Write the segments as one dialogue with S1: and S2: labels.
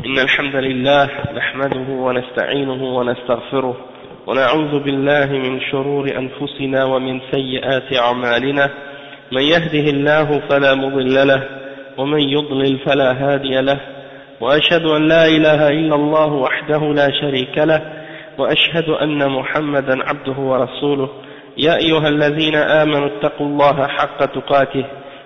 S1: إن الحمد لله نحمده ونستعينه ونستغفره ونعوذ بالله من شرور أنفسنا ومن سيئات أعمالنا من يهده الله فلا مضل له ومن يضلل فلا هادي له وأشهد أن لا إله إلا الله وحده لا شريك له وأشهد أن محمدا عبده ورسوله يا أيها الذين آمنوا اتقوا الله حق تقاته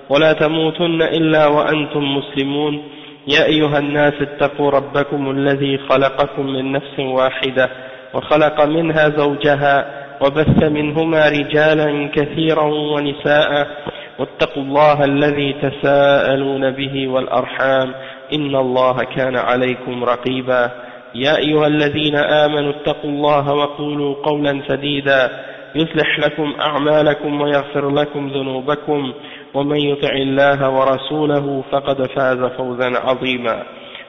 S1: ولا تموتن إلا وأنتم مسلمون يا أيها الناس اتقوا ربكم الذي خلقكم من نفس واحدة وخلق منها زوجها وبث منهما رجالا كثيرا ونساء واتقوا الله الذي تساءلون به والأرحام إن الله كان عليكم رقيبا يا أيها الذين آمنوا اتقوا الله وقولوا قولا سديدا يصلح لكم أعمالكم ويغفر لكم ذنوبكم ومن يطع الله ورسوله فقد فاز فوزا عظيما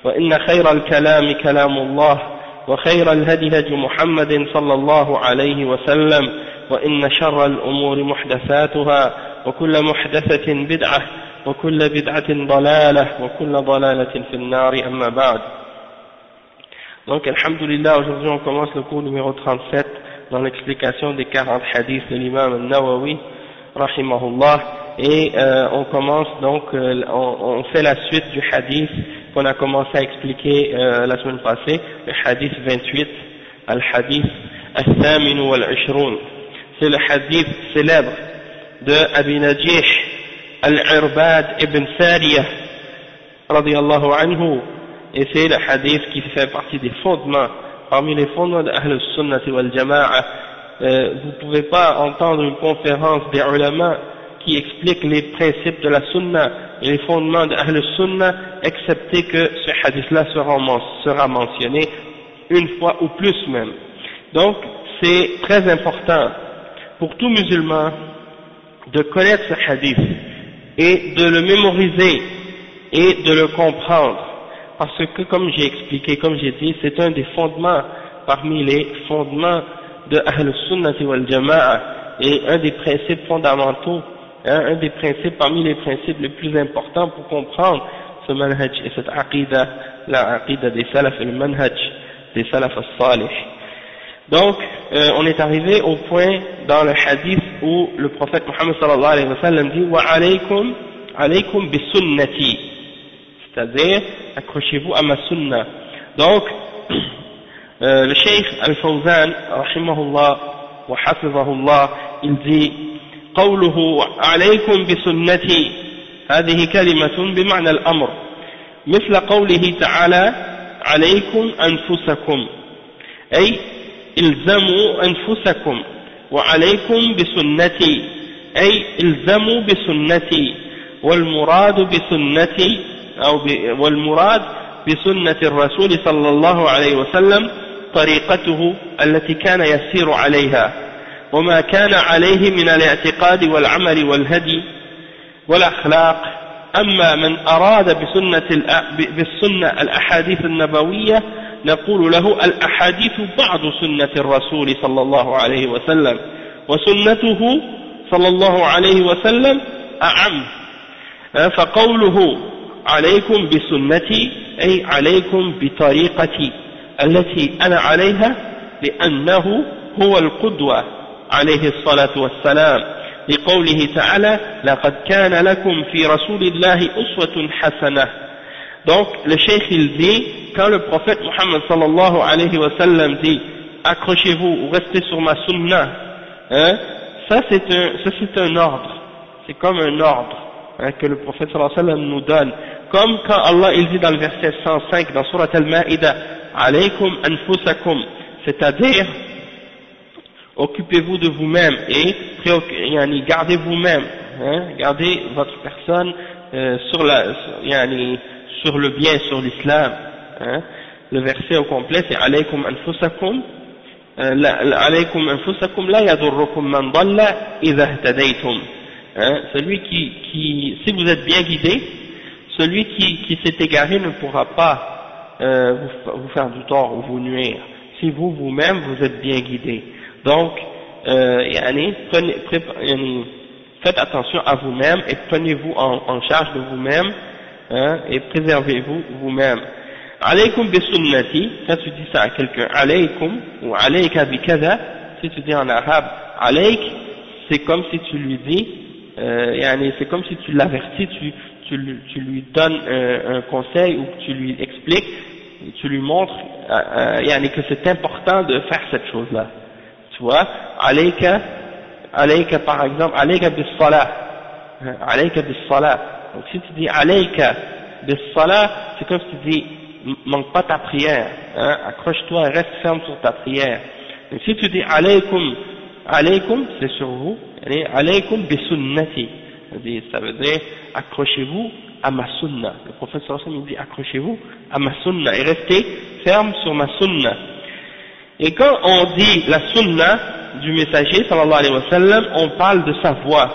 S1: وإن خير الكلام كلام الله وخير الهدي هدي محمد صلى الله عليه وسلم وإن شر الأمور محدثاتها وكل محدثة بدعة وكل بدعة ضلالة وكل ضلالة في النار أما بعد. Donc alhamdulillah, aujourd'hui on commence le cours numéro 37 dans l'explication des 40 hadiths de l'imam al-Nawawi rahimahullah, et on commence donc, on fait la suite du hadith qu'on a commencé à expliquer la semaine passée, le hadith 28, al-hadith al-thamin wal-ishrun. C'est le hadith célèbre de Abi Najih al-Irbad ibn Sariyah radiyallahu anhu, et c'est le hadith qui fait partie des fondements, parmi les fondements de Ahl al-Sunnah wal Jama'a. Vous ne pouvez pas entendre une conférence des ulama qui explique les principes de la Sunna et les fondements de Ahl al-Sunnah, excepté que ce hadith-là sera mentionné une fois ou plus même. Donc, c'est très important pour tout musulman de connaître ce hadith et de le mémoriser et de le comprendre, parce que comme j'ai expliqué, comme j'ai dit, c'est un des fondements parmi les fondements de Ahl Sunnah wal Jama'a, et un des principes fondamentaux, un des principes parmi les principes les plus importants pour comprendre ce manhaj et cette aqidah, la aqidah des salaf et le manhaj des salaf as-salih. Donc, on est arrivé au point dans le hadith où le prophète Muhammad sallallahu alayhi wa sallam dit wa alaykum bi sunnati, c'est-à-dire accrochez-vous à ma sunna. Donc le Cheikh Al-Fawzan rahimahullah wa hafizahullah, il dit قوله عليكم بسنتي هذه كلمة بمعنى الأمر مثل قوله تعالى عليكم أنفسكم، أي الزموا أنفسكم، وعليكم بسنتي أي الزموا بسنتي، والمراد بسنتي والمراد بسنة الرسول صلى الله عليه وسلم طريقته التي كان يسير عليها وما كان عليه من الاعتقاد والعمل والهدي والأخلاق. أما من أراد بالسنة الأحاديث النبوية نقول له الأحاديث بعض سنة الرسول صلى الله عليه وسلم، وسنته صلى الله عليه وسلم أعم. فقوله عليكم بسنتي أي عليكم بطريقتي التي أنا عليها، لأنه هو القدوة عليه الصلاة والسلام، لقوله تعالى لقد كان لكم في رسول الله أسوة حسنة. Donc le cheikh il dit, quand le prophète Muhammad sallallahu alayhi wa sallam dit accrochez-vous ou restez sur ma sunna, ça c'est un ordre, c'est comme un ordre que le prophète sallallahu alayhi wa sallam nous donne, comme quand Allah il dit dans le verset 105 dans Surat Al-Ma'ida alaykum anfusakum, c'est-à-dire occupez-vous de vous-même et gardez vous-même, gardez votre personne sur le bien, sur l'islam. Le verset au complet c'est alaykum anfusakum, alaykum anfusakum la yadurrukum man dalla idha ihtadaytum. Celui qui, si vous êtes bien guidé, celui qui s'est égaré ne pourra pas vous faire du tort ou vous nuire, si vous-même vous êtes bien guidé. Donc, faites attention à vous-même et prenez-vous en charge de vous-même, et préservez-vous vous-même. Alaykum bi sunnati, quand tu dis ça à quelqu'un, alaykum ou alayka bi kada, si tu dis en arabe, alayk, c'est comme si tu lui dis, c'est comme si tu l'avertis, tu lui donnes un conseil ou que tu lui expliques, tu lui montres que c'est important de faire cette chose-là. Tu vois, alayka par exemple, alayka bis salah, alayka bis salah. Donc si tu dis alayka bis salah, c'est comme si tu dis manque pas ta prière, hein, accroche-toi et reste ferme sur ta prière. Et si tu dis alaykum, c'est sur vous, alaykum bi sunnati, ça veut dire accrochez-vous à ma sunna. Le prophète sallallahu alayhi wa sallam dit accrochez-vous à ma sunna et restez ferme sur ma sunna. Et quand on dit la sunna du messager sallallahu alayhi wa sallam, on parle de sa voie,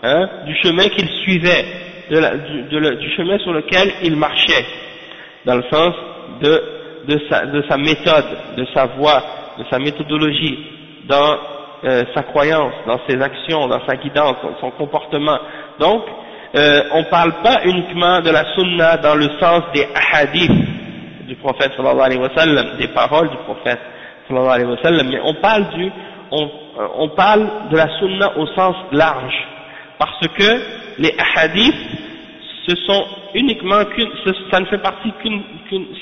S1: hein, du chemin qu'il suivait, du chemin sur lequel il marchait, dans le sens de sa méthode, de sa voie, de sa méthodologie, dans sa croyance, dans ses actions, dans sa guidance, dans son comportement. Donc, on ne parle pas uniquement de la sunna dans le sens des hadiths du prophète sallallahu alayhi wa sallam, des paroles du prophète sallallahu alayhi wa sallam, mais on parle de la sunna au sens large, parce que les hadiths, ce sont uniquement ça ne fait partie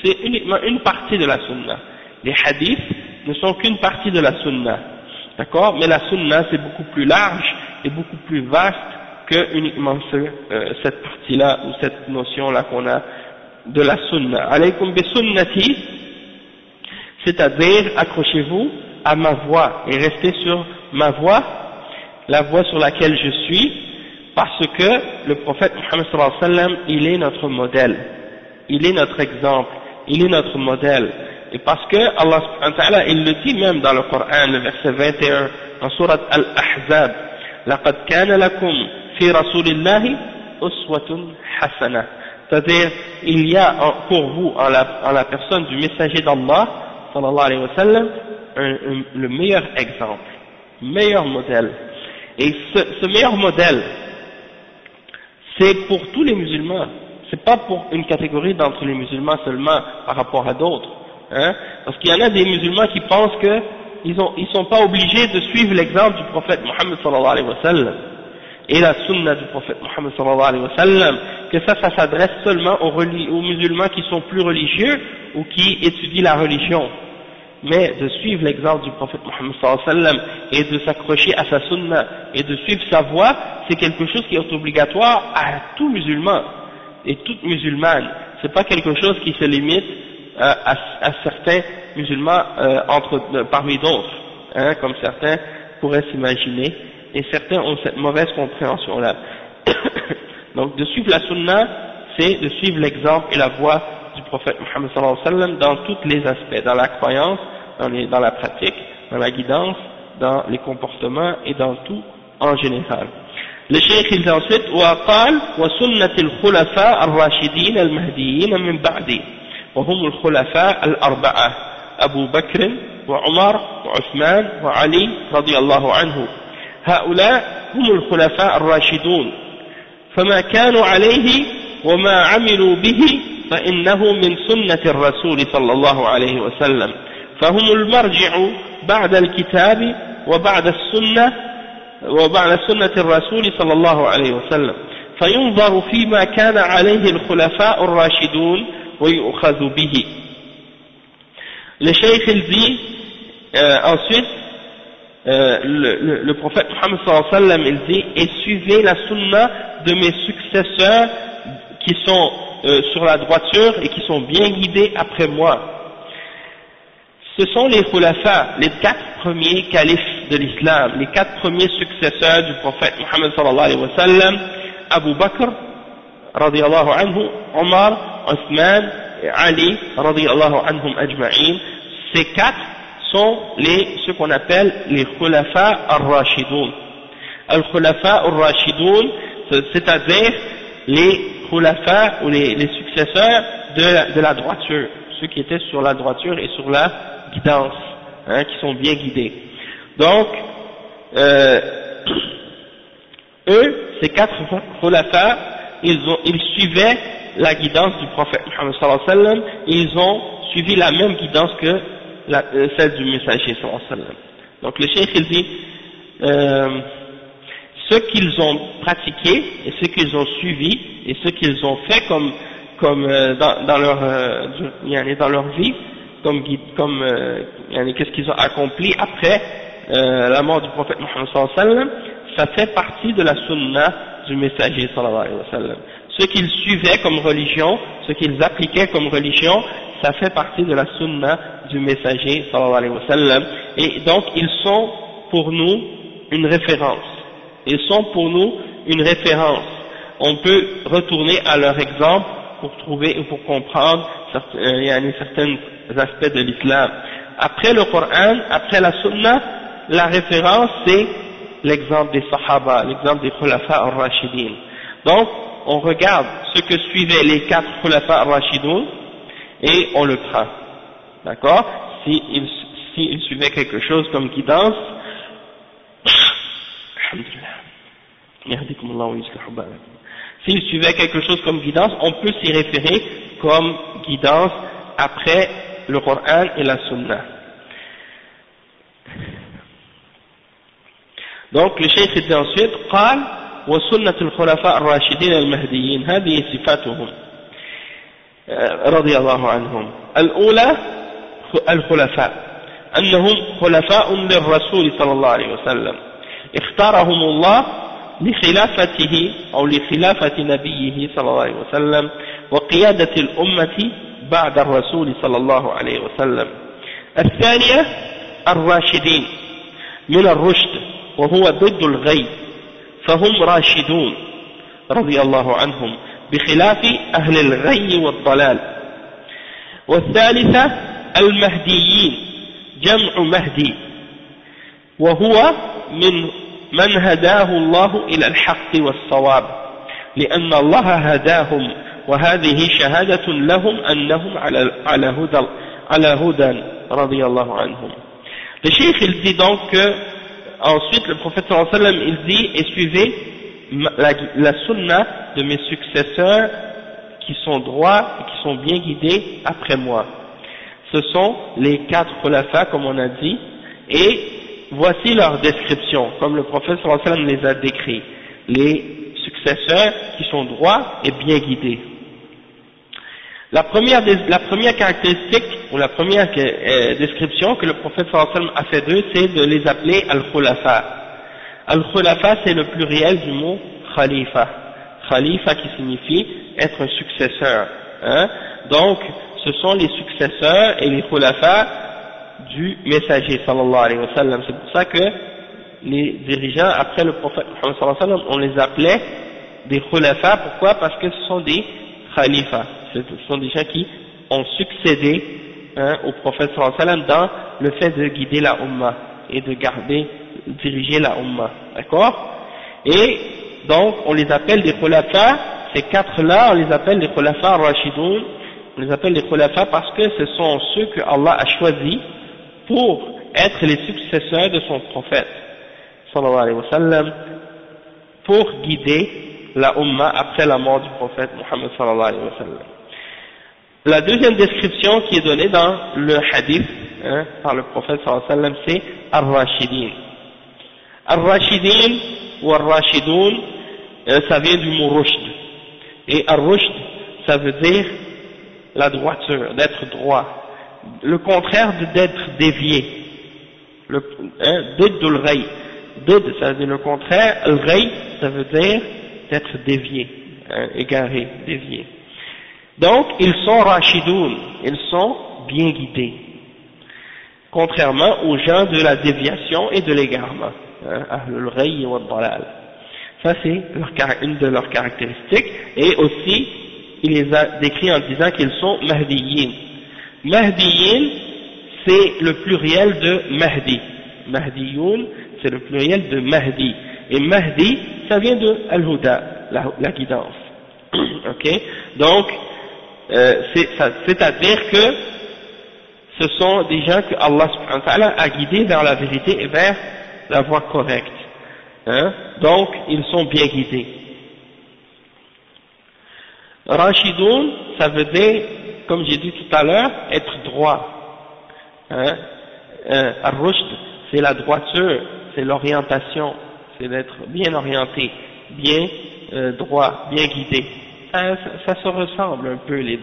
S1: c'est uniquement une partie de la sunna. Les hadiths ne sont qu'une partie de la sunna, d'accord? Mais la sunna c'est beaucoup plus large et beaucoup plus vaste que uniquement cette partie-là ou cette notion-là qu'on a de la sunna. Alaykum bi sunnati, c'est-à-dire accrochez-vous à ma voie et restez sur ma voie, la voie sur laquelle je suis, parce que le prophète Muhammad sallallahu alayhi wa sallam, il est notre modèle, il est notre exemple, il est notre modèle. Et parce que Allah subhanahu wa ta'ala, il le dit même dans le Coran, le verset 21, en sourate Al-Ahzab, لَقَدْ كَانَ لَكُمْ فِي رَسُولِ اللَّهِ أُسْوَةٌ حَسَنَةٌ. C'est-à-dire, il y a pour vous, en la personne du messager d'Allah, sallallahu alayhi wa sallam, le meilleur exemple, meilleur modèle. Et ce meilleur modèle, c'est pour tous les musulmans, c'est pas pour une catégorie d'entre les musulmans seulement par rapport à d'autres, hein, parce qu'il y en a des musulmans qui pensent que ils sont pas obligés de suivre l'exemple du prophète Muhammad sallallahu alayhi wa sallam et la sunna du prophète Muhammad sallallahu alayhi wa sallam, que ça s'adresse seulement aux musulmans qui sont plus religieux ou qui étudient la religion. Mais de suivre l'exemple du prophète Muhammad sallallahu alayhi wa sallam et de s'accrocher à sa sunna et de suivre sa voie, c'est quelque chose qui est obligatoire à tout musulman et toute musulmane. C'est pas quelque chose qui se limite à certains musulmans parmi d'autres, hein, comme certains pourraient s'imaginer, et certains ont cette mauvaise compréhension là. Donc de suivre la sunna, c'est de suivre l'exemple et la voie du prophète Muhammad sallallahu alayhi wa sallam dans tous les aspects, dans la croyance, dans la pratique, dans la guidance, dans les comportements et dans tout en général. Le cheikh il dit ensuite وقال وسنة الخلفاء الراشدين المهديين من بعدي وهم الخلفاء الأربعة أبو بكر وعمر وعثمان وعلي رضي الله عنه هؤلاء هم الخلفاء الراشدون فما كانوا عليه وما عملوا به فإنه من سنة الرسول صلى الله عليه وسلم فهم المرجع بعد الكتاب وبعد سنة الرسول صلى الله عليه وسلم فينظر فيما كان عليه الخلفاء الراشدون ويؤخذ به. Le cheikh il dit ensuite le prophète Muhammad sallallahu alayhi wa sallam il dit et suivez la sunna de mes successeurs qui sont sur la droiture et qui sont bien guidés après moi. Ce sont les khulafa, les 4 premiers califes de l'islam, les 4 premiers successeurs du prophète Muhammad sallallahu alayhi wa sallam, Abu Bakr radiyallahu anhu, Omar, Othman et Ali radiyallahu anhum ajma'in. Ces 4 sont ceux qu'on appelle les khulafa ar-rashidoun. Al-khulafa ar-rashidoun, c'est-à-dire les khulafa ou les successeurs de la droiture, ceux qui étaient sur la droiture et sur la guidance, hein, qui sont bien guidés. Donc, eux, ces 4 khulafa, ils suivaient la guidance du prophète Muhammad sallallahu alayhi wa sallam, et ils ont suivi la même guidance que celle du messager sallallahu alayhi wa sallam. Donc le cheikh il dit ce qu'ils ont pratiqué et ce qu'ils ont suivi et ce qu'ils ont fait comme dans leur vie, qu'est-ce qu'ils ont accompli après la mort du prophète Muhammad sallallahu alayhi wa sallam, ça fait partie de la sunna du messager sallallahu alayhi wa sallam. Ce qu'ils suivaient comme religion, ce qu'ils appliquaient comme religion, ça fait partie de la sunna du messager sallallahu alayhi wa sallam, et donc ils sont pour nous une référence. Ils sont pour nous une référence. On peut retourner à leur exemple pour trouver ou pour comprendre certains aspects de l'islam. Après le Coran, après la sunna, la référence c'est l'exemple des Sahaba, l'exemple des Khulafa al-Rashidin. Donc, on regarde ce que suivaient les 4 Khulafa al-Rashidun et on le prend. D'accord? S'ils suivaient quelque chose comme guidance, s'ils suivaient quelque chose comme guidance, on peut s'y référer comme guidance après le Coran et la Sunna. Donc le cheikh dit ensuite قال وسنة الخلفاء الراشدين المهديين هذه صفاتهم رضي الله عنهم. الأولى الخلفاء أنهم خلفاء للرسول صلى الله عليه وسلم اختارهم الله لخلافته أو لخلافة نبيه صلى الله عليه وسلم وقيادة الأمة بعد الرسول صلى الله عليه وسلم. الثانية الراشدين من الرشد وهو ضد الغي فهم راشدون رضي الله عنهم بخلاف أهل الغي والضلال. والثالثة المهديين جمع مهدي وهو من هداه الله إلى الحق والصواب لأن الله هداهم وهذه شهادة لهم أنهم على هدى رضي الله عنهم. Le cheikh il dit donc que ensuite le prophète sallallahu alayhi wa sallam il dit et suivez la sunna de mes successeurs qui sont droits et qui sont bien guidés après moi. Ce sont les 4 khulafa comme on a dit, et voici leur description comme le prophète sallallahu alayhi wa sallam les a décrits, les successeurs qui sont droits et bien guidés. La première caractéristique ou la première description que le prophète sallallahu alayhi wa sallam a fait d'eux, c'est de les appeler al-khulafa. Al-khulafa c'est le pluriel du mot khalifa. Khalifa qui signifie être un successeur. Hein? Donc ce sont les successeurs et les khulafa du messager sallallahu alayhi wa sallam. C'est pour ça que les dirigeants après le prophète Muhammad sallallahu alayhi wa sallam on les appelait des khulafa. Pourquoi? Parce que ce sont des khalifas. Ce sont des gens qui ont succédé au prophète sallallahu alayhi wa sallam dans le fait de guider la Ummah et de diriger la Ummah. D'accord? Et donc on les appelle des khulafa, ces 4-là on les appelle des khulafa rashidoun, on les appelle des khulafa parce que ce sont ceux que Allah a choisis pour être les successeurs de son prophète sallallahu alayhi wa sallam, pour guider la Ummah après la mort du prophète Muhammad sallallahu alayhi wa sallam. La deuxième description qui est donnée dans le hadith par le prophète sallallahu alayhi wa sallam, c'est Ar-Rashidin. Ar-Rashidin ou Ar-Rashidoun, ça vient du mot rushd. Et Ar-Rushd, ça veut dire la droiture, d'être droit. Le contraire d'être dévié. Didd al-Ghay. Didd, ça veut dire le contraire. Al-Ghay, ça veut dire d'être dévié, égaré, dévié. Donc, ils sont Rashidoun, ils sont bien guidés. Contrairement aux gens de la déviation et de l'égarement. Ahlul Ghay wa Dalal. Ça c'est une de leurs caractéristiques, et aussi il les a décrits en disant qu'ils sont Mahdiyin. Mahdiyin c'est le pluriel de Mahdi. Mahdiyoun c'est le pluriel de Mahdi, et Mahdi ça vient de Al-Huda, la guidance. Ok, donc c'est-à-dire que ce sont des gens que Allah subhanahu wa ta'ala a guidés vers la vérité et vers la voie correcte. Donc ils sont bien guidés. Rashidoun, ça veut dire, comme j'ai dit tout à l'heure, être droit. Hein? Ar-Rushd, c'est la droiture, c'est l'orientation, c'est d'être bien orienté, bien droit, bien guidé. Ça se ressemble un peu les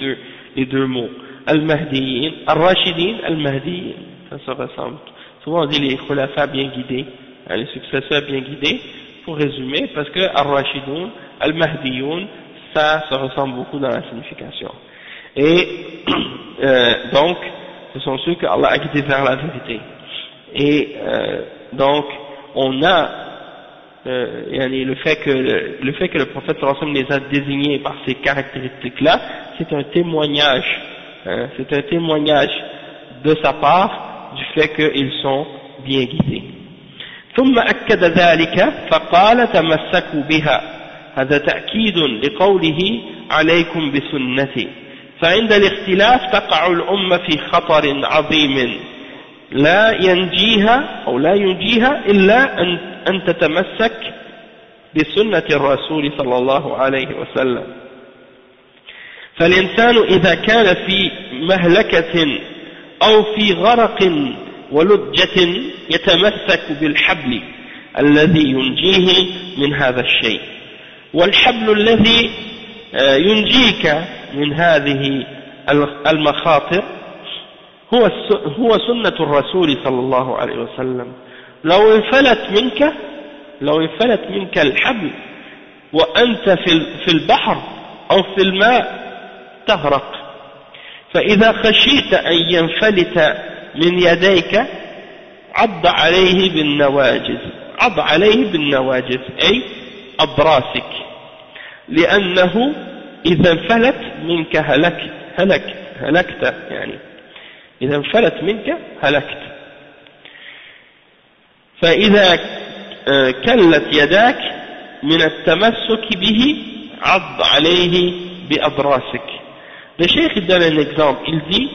S1: deux mots. Al-Mahdiyin, Ar-Rashidin, Al-Mahdiyin, ça se ressemble. Souvent on dit les khulafa bien guidés, les successeurs bien guidés, pour résumer, parce que Ar-Rashidoun, Al-Mahdiyoun, ça se ressemble beaucoup dans la signification. Et donc, ce sont ceux que Allah a guidés vers la vérité. Et donc, on a le fait que le prophète sallallahu alayhi wa sallam les a désignés par ces caractéristiques-là, c'est un témoignage, c'est un témoignage de sa part du fait qu'ils sont bien guidés. ثم أكد ذلك فقال تمسكوا بها هذا تأكيد لقوله عليكم بسنتي فعند الاختلاف تقع الأمة في خطر عظيم لا ينجيها إلا أن تتمسك بسنة الرسول صلى الله عليه وسلم فالإنسان إذا كان في مهلكة أو في غرق ولجة يتمسك بالحبل الذي ينجيه من هذا الشيء والحبل الذي ينجيك من هذه المخاطر هو سنة الرسول صلى الله عليه وسلم لو انفلت منك الحبل وأنت في البحر أو في الماء تغرق فإذا خشيت أن ينفلت من يديك عض عليه بالنواجذ أي أضراسك لأنه إذا انفلت منك هلكت يعني إذا انفلت منك هلكت فإذا كلت يداك من التمسك به عض عليه بأضراسك. Le cheikh donne un exemple, il dit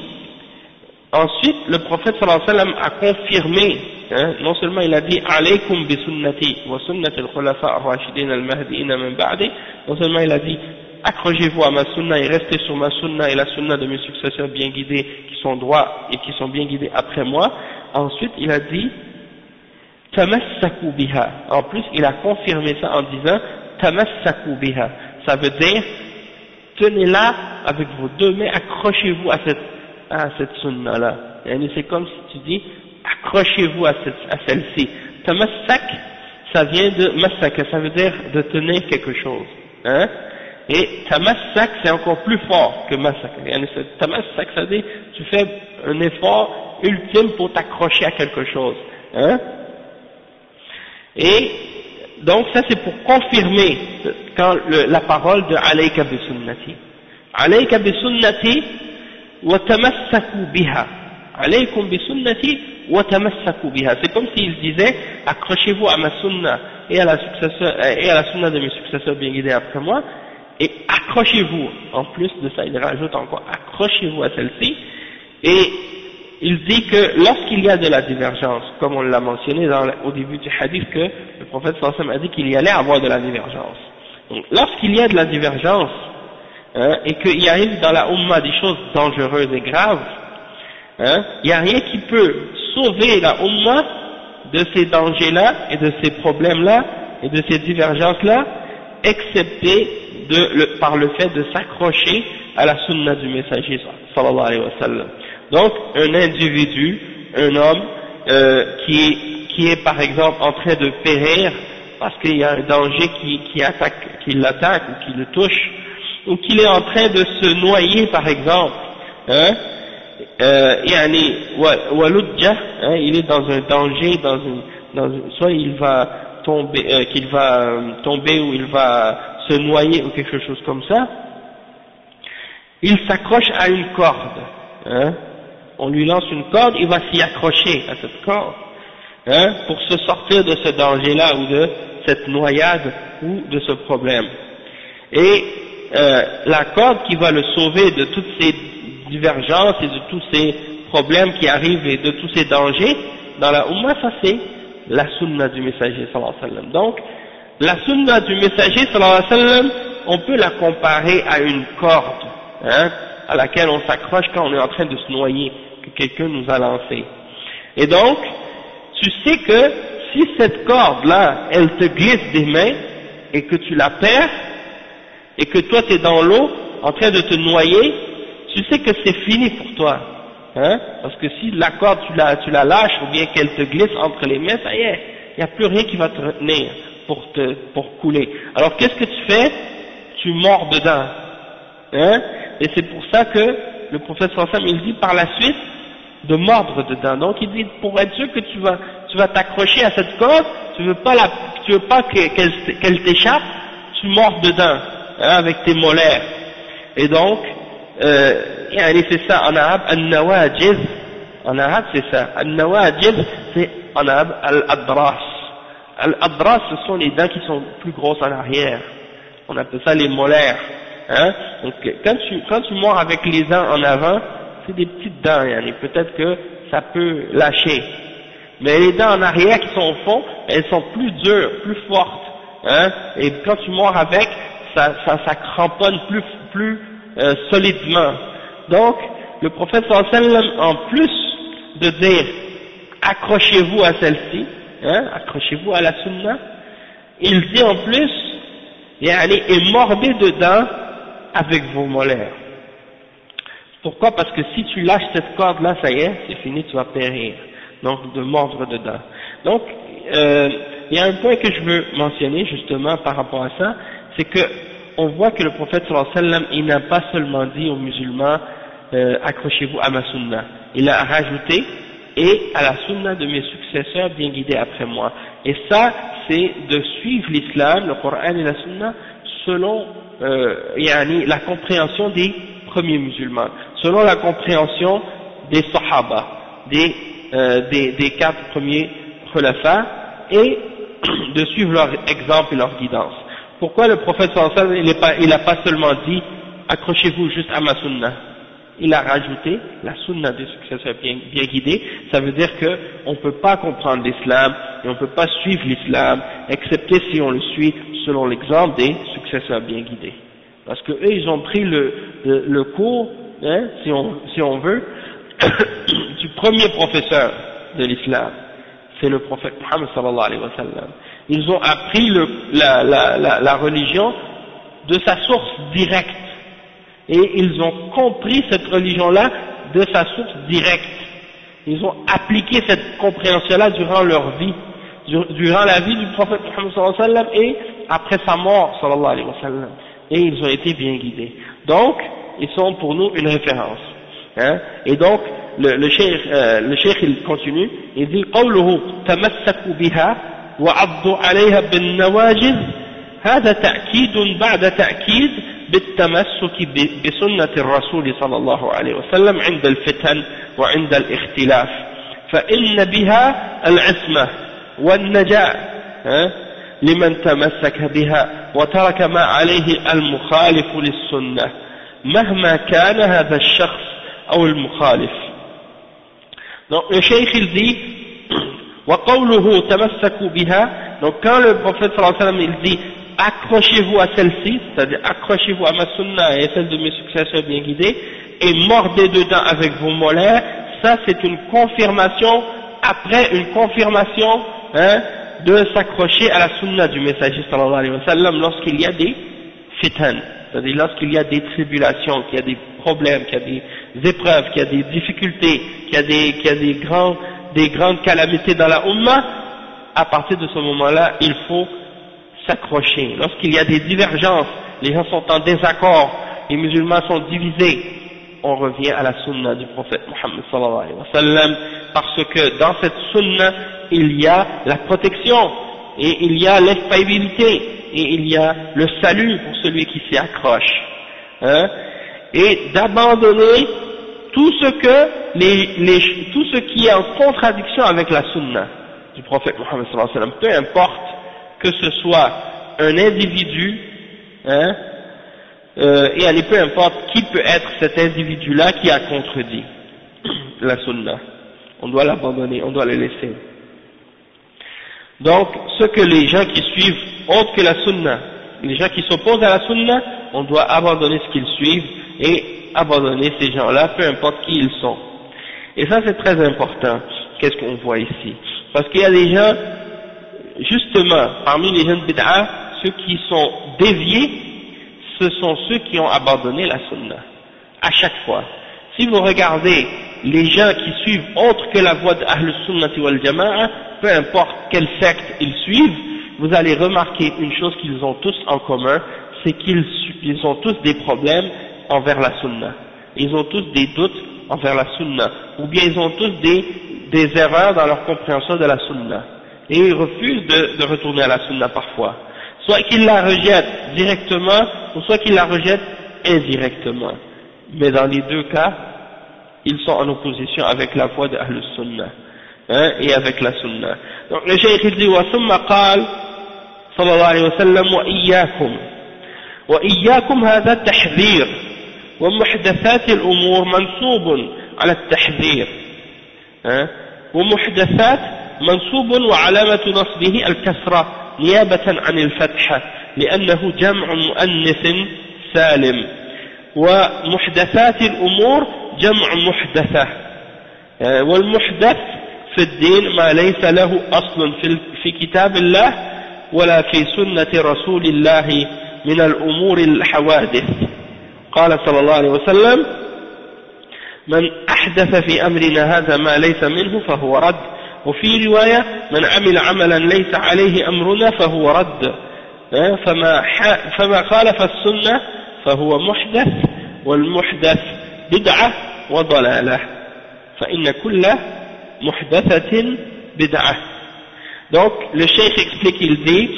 S1: ensuite le prophète sallallahu alayhi wa sallam a confirmé, non seulement il a dit alaykum bi sunnati wa sunnati al-khulafa ar-rashidin al-mahdiin min ba'di, non seulement il a dit accrochez-vous à ma sunna et restez sur ma sunna et la sunna de mes successeurs bien guidés qui sont droits et qui sont bien guidés après moi. Ensuite il a dit tamassaku biha, en plus il a confirmé ça en disant tamassaku biha, ça veut dire tenez-la avec vos deux mains, accrochez-vous à cette sunna-là. C'est comme si tu dis, accrochez-vous à celle-ci. Tamassak, ça vient de massaka, ça veut dire de tenir quelque chose. Et tamassak, c'est encore plus fort que massaka. Tamassak, ça veut dire, tu fais un effort ultime pour t'accrocher à quelque chose. Et donc ça c'est pour confirmer quand la parole de alayka bi sunnati. Alayka bi sunnati wa tamassaku biha. Alaykum bi sunnati wa tamassaku biha. C'est comme s'il disait accrochez-vous à ma sunna et à la sunna de mes successeurs bien guidés après moi et accrochez-vous. En plus de ça il rajoute encore accrochez-vous à celle-ci et il dit que lorsqu'il y a de la divergence, comme on l'a mentionné au début du hadith, que le prophète sallallahu alayhi wa sallam a dit qu'il y allait avoir de la divergence. Donc, lorsqu'il y a de la divergence, et qu'il arrive dans la Ummah des choses dangereuses et graves, il n'y a rien qui peut sauver la Ummah de ces dangers-là, et de ces problèmes-là, et de ces divergences-là, excepté par le fait de s'accrocher à la sunna du messager sallallahu alayhi wa sallam. Donc, un individu, un homme, qui est par exemple en train de périr parce qu'il y a un danger qui l'attaque ou qui le touche, ou qu'il est en train de se noyer par exemple, il est dans un danger, soit il va tomber, tomber ou il va se noyer ou quelque chose comme ça, il s'accroche à une corde, on lui lance une corde, il va s'y accrocher à cette corde, pour se sortir de ce danger-là ou de cette noyade ou de ce problème. Et la corde qui va le sauver de toutes ces divergences et de tous ces problèmes qui arrivent et de tous ces dangers dans la Ummah, ça c'est la sunna du messager sallallahu alayhi wa sallam. Donc, la sunna du messager sallallahu alayhi wa sallam, on peut la comparer à une corde, hein, à laquelle on s'accroche quand on est en train de se noyer, que quelqu'un nous a lancé. Et donc, tu sais que si cette corde-là, elle te glisse des mains, et que tu la perds, et que toi tu es dans l'eau, en train de te noyer, tu sais que c'est fini pour toi. Hein? Parce que si la corde tu la lâches, ou bien qu'elle te glisse entre les mains, ça y est, il n'y a plus rien qui va te retenir pour couler. Alors qu'est-ce que tu fais? Tu mords dedans. Hein? Et c'est pour ça que le prophète sallallahu alayhi wa sallam, il dit par la suite de mordre dedans. Donc il dit, pour être sûr que tu vas t'accrocher à cette corde, tu veux pas qu'elle t'échappe, tu mords dedans, hein, avec tes molaires. Et donc, c'est ça, en arabe, al-nawajiz, en arabe c'est ça, al-nawajiz, c'est en arabe al-adras. Al-adras, ce sont les dents qui sont plus grosses en arrière, on appelle ça les molaires, hein. Donc quand tu mords avec les dents en avant, c'est des petites dents, et peut-être que ça peut lâcher. Mais les dents en arrière qui sont au fond, elles sont plus dures, plus fortes, hein, et quand tu mords avec, ça cramponne plus solidement. Donc, le prophète sallallahu alayhi wa sallam, en plus de dire accrochez-vous à celle-ci, hein, accrochez-vous à la sunna, il dit en plus, et mordez dedans avec vos molaires. Pourquoi? Parce que si tu lâches cette corde-là, ça y est, c'est fini, tu vas périr. Donc, de mordre dedans. Donc, il y a un point que je veux mentionner justement par rapport à ça, c'est que on voit que le prophète sallallahu alayhi wa sallam, il n'a pas seulement dit aux musulmans accrochez-vous à ma sunna, il a rajouté et à la sunna de mes successeurs bien guidés après moi. Et ça, c'est de suivre l'islam, le Coran et la sunna selon la compréhension des premiers musulmans, selon la compréhension des sahaba, des 4 premiers khulafas, et de suivre leur exemple et leur guidance. Pourquoi le prophète sallallahu alayhi wa sallam, il n'a pas seulement dit accrochez-vous juste à ma sunna, il a rajouté la sunna des successeurs bien guidés. Ça veut dire qu'on ne peut pas comprendre l'islam et on ne peut pas suivre l'islam excepté si on le suit selon l'exemple des successeurs bien guidés, parce que eux ils ont pris le cours, hein, si on veut du premier professeur de l'islam, c'est le prophète Muhammad sallallahu alayhi wa sallam. Ils ont appris la religion de sa source directe, et ils ont compris cette religion-là de sa source directe. Ils ont appliqué cette compréhension-là durant leur vie, durant la vie du prophète Muhammad sallallahu alayhi wa sallam et après sa mort sallallahu alayhi wa sallam. Et ils ont été bien guidés. Donc, ils sont pour nous une référence. Hein? Et donc, le cheikh il continue, il dit قوله تمسكوا بها وعضوا عليها بالنواجذ هذا تأكيد بعد تأكيد بالتمسك بسنة الرسول صلى الله عليه وسلم عند الفتن وعند الاختلاف فإن بها العصمة والنجاة لمن تمسك بها وترك ما عليه المخالف للسنة مهما كان هذا الشخص أو المخالف. Donc le cheikh il dit وقوله تمسكوا بها, donc quand le prophète sallallahu alayhi wa sallam il dit accrochez-vous à celle-ci, c'est-à-dire accrochez-vous à ma sunna et celle de mes successeurs bien guidés et mordez dedans avec vos molaires, ça c'est une confirmation après une confirmation, hein, de s'accrocher à la sunna du messager sallallahu alayhi wa sallam lorsqu'il y a des fitan, c'est-à-dire lorsqu'il y a des tribulations, qu'il y a des problèmes, qu'il y a des épreuves, qu'il y a des difficultés, qu'il y a des grandes calamités dans la Ummah. À partir de ce moment-là, il faut s'accrocher. Lorsqu'il y a des divergences, les gens sont en désaccord, les musulmans sont divisés, on revient à la sunna du prophète Muhammad sallallahu alayhi wa sallam, parce que dans cette sunna, il y a la protection, et il y a l'infaillibilité, et il y a le salut pour celui qui s'y accroche. Hein? Et d'abandonner tout ce qui est en contradiction avec la sunna du prophète Muhammad sallallahu alayhi wa sallam, peu importe que ce soit un individu, hein, et peu importe qui peut être cet individu-là qui a contredit la sunna, on doit l'abandonner, on doit le laisser. Donc, ce que les gens qui suivent autre que la sunna, les gens qui s'opposent à la sunna, on doit abandonner ce qu'ils suivent et abandonner ces gens-là, peu importe qui ils sont. Et ça c'est très important, qu'est-ce qu'on voit ici? Parce qu'il y a des gens, justement, parmi les jeunes bid'a, ceux qui sont déviés, ce sont ceux qui ont abandonné la sunna, à chaque fois. Si vous regardez les gens qui suivent autre que la voie de Ahl Sunnati wal Jama'a, peu importe quelle secte ils suivent, vous allez remarquer une chose qu'ils ont tous en commun, c'est qu'ils ont tous des problèmes envers la sunna. Ils ont tous des doutes envers la sunna, ou bien ils ont tous des erreurs dans leur compréhension de la sunna. Et ils refusent de retourner à la sunna parfois. Soit qu'ils la rejettent directement, ou soit qu'ils la rejettent indirectement. Mais dans les deux cas, ils sont en opposition avec la voie de Ahl Sunnah, et avec la Sunna. Donc le Cheikh il dit وَثُمَّ قال صلى الله عليه وسلم وإياكم هذا التحذير ومحدثات الأمور منصوب على التحذير ومحدثات منصوب وعلامة نصبه الكسرة نيابة عن الفتحة لأنه جمع مؤنث سالم ومحدثات الأمور جمع محدثة والمحدث في الدين ما ليس له أصل في كتاب الله ولا في سنة رسول الله من الأمور الحوادث قال صلى الله عليه وسلم من أحدث في أمرنا هذا ما ليس منه فهو رد وفي رواية من عمل عملا ليس عليه أمرنا فهو رد فما خالف السنة فهو محدث والمحدث بدعة وضلالة فإن كل محدثة بدعة. Donc le cheikh explique, il dit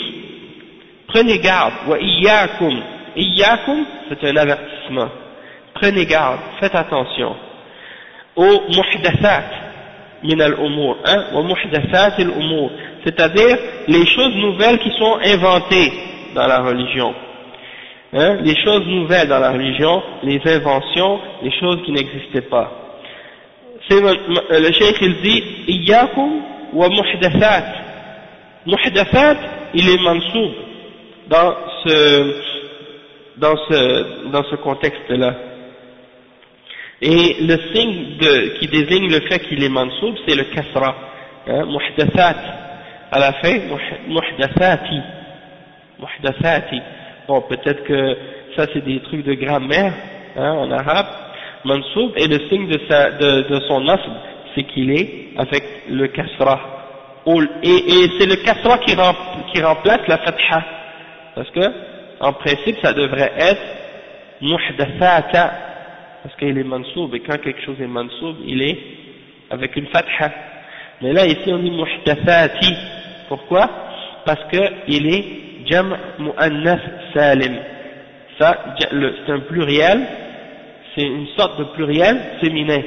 S1: prenez garde, wa iyyakum, iyyakum c'est un avertissement, prenez garde, faites attention aux muhdathat min al-umur, wa muhdathat al-umur, c'est-à-dire les choses nouvelles qui sont inventées dans la religion. Les choses nouvelles dans la religion, les inventions, les choses qui n'existaient pas. Le cheikh il dit Iyyakum wa muhdathat. Muhdathat, il est mansoub dans ce contexte-là. Et le signe qui désigne le fait qu'il est mansoub, c'est le kasra. Muhdathat. À la fin, muhdathati. Muhdathati. Bon, peut-être que ça c'est des trucs de grammaire en arabe. Mansoub, et le signe de son nasb, c'est qu'il est avec le kasra. Et c'est le kasra qui remplace la fatha. Parce que, en principe, ça devrait être muhdathata. Parce qu'il est mansoub, et quand quelque chose est mansoub, il est avec une fatha. Mais là, ici, on dit muhdathati. Pourquoi? Parce qu'il est jam' mu'annath salim. Ça, c'est un pluriel, c'est une sorte de pluriel féminin.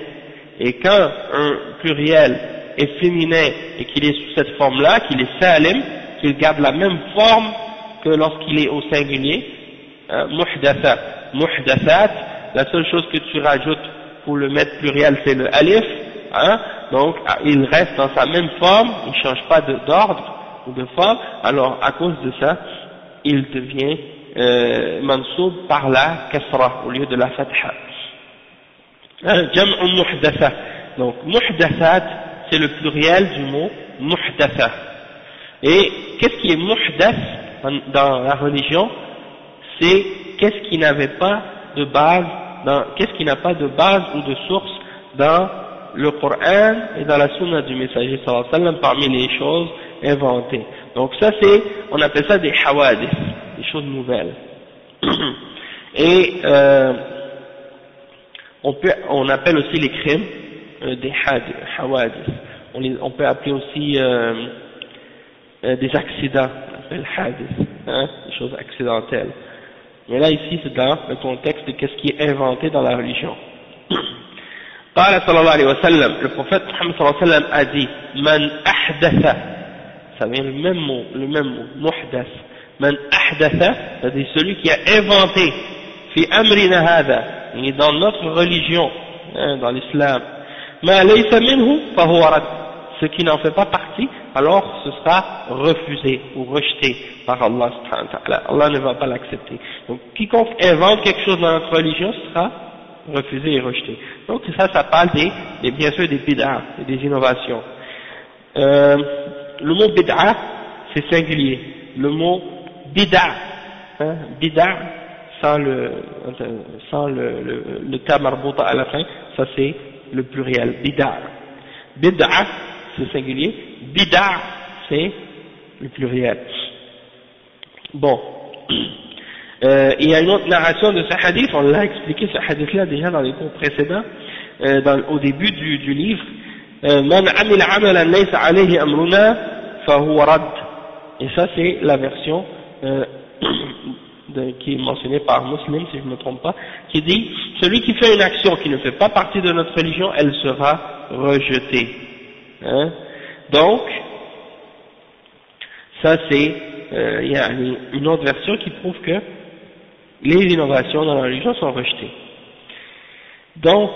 S1: Et quand un pluriel est féminin et qu'il est sous cette forme-là, qu'il est salim, qu'il garde la même forme que lorsqu'il est au singulier, muhdathat. Muhdathat, la seule chose que tu rajoutes pour le mettre pluriel, c'est le alif, donc il reste dans sa même forme, il ne change pas d'ordre ou de forme, alors à cause de ça, il devient mansoub par la kasra au lieu de la fatha. Jam'u muhdatha. Donc muhdathat, c'est le pluriel du mot muhdatha. Et qu'est-ce qui est muhdath dans la religion? C'est qu'est-ce qui n'avait pas de base, qu'est-ce qui n'a pas de base ou de source dans le Coran et dans la sunna du messager sallallahu alayhi wa sallam parmi les choses inventées. Donc ça c'est, on appelle ça des hawadith, des choses nouvelles. Et on appelle aussi les crimes des hawadith. On peut appeler aussi des accidents, on appelle hadith, des choses accidentelles. Mais là ici c'est dans le contexte de qu'est-ce qui est inventé dans la religion. قال صلى الله عليه وسلم, le prophète Muhammad صلى الله عليه وسلم a dit man ahdatha, ça vient le même mot, muhdath. Man ahdatha, c'est-à-dire celui qui a inventé fi amrina hadha, il est dans notre religion, dans l'islam, ma laysa minhu fahuwa rad, ce qui n'en fait pas partie, alors ce sera refusé ou rejeté par Allah subhanahu wa ta'ala. Allah ne va pas l'accepter. Donc quiconque invente quelque chose dans notre religion sera refusé et rejeté. Donc ça parle bien sûr des bid'ah et des innovations. Le mot bid'ah c'est singulier. Le mot bid'ah, bid'ah sans le ta marbuta à la fin, ça c'est le pluriel, bid'ah. Bid'ah c'est singulier, bid'ah c'est le pluriel. Bon, il y a une autre narration de ce hadith, on l'a expliqué ce hadith-là déjà dans les cours précédents, au début du livre. Man amila amalan laysa alayhi amruna fahuwa rad. Et ça c'est la version qui est mentionnée par Muslim, si je ne me trompe pas, qui dit celui qui fait une action qui ne fait pas partie de notre religion, elle sera rejetée. Donc ça c'est il y a une autre version qui prouve que les innovations dans la religion sont rejetées. Donc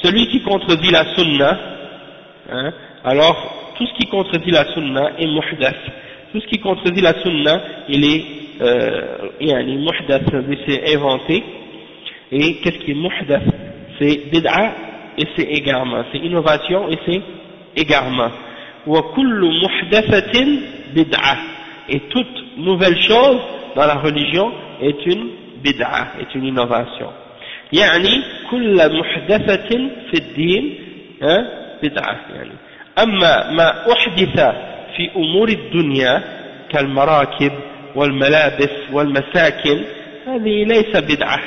S1: celui qui contredit la sunna, alors tout ce qui contredit la sunna est muhdath. Tout ce qui contredit la sunna, il est muhdath, c'est inventé. Et qu'est-ce qui est muhdath? C'est bid'a et c'est égarement, c'est innovation et c'est égarement. Wa kullu muhdathatin bid'a. Et toute nouvelle chose dans la religion est une bid'a, est une innovation. يعني كل محدثة في الدين بدعة. يعني أما ما أحدث في أمور الدنيا كالمراكب والملابس والمساكن هذه ليس بدعة،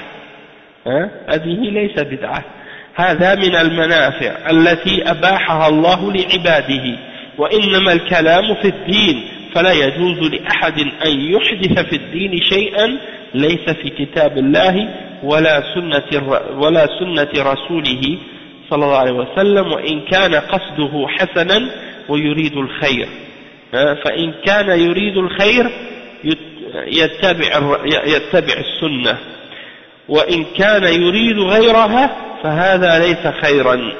S1: هذه ليس بدعة، هذا من المنافع التي أباحها الله لعباده، وإنما الكلام في الدين فلا يجوز لأحد أن يحدث في الدين شيئا ليس في كتاب الله ولا سنة رسوله صلى الله عليه وسلم، وإن كان قصده حسنا ويريد الخير، فإن كان يريد الخير يتبع السنة، وإن كان يريد غيرها فهذا ليس خيرا،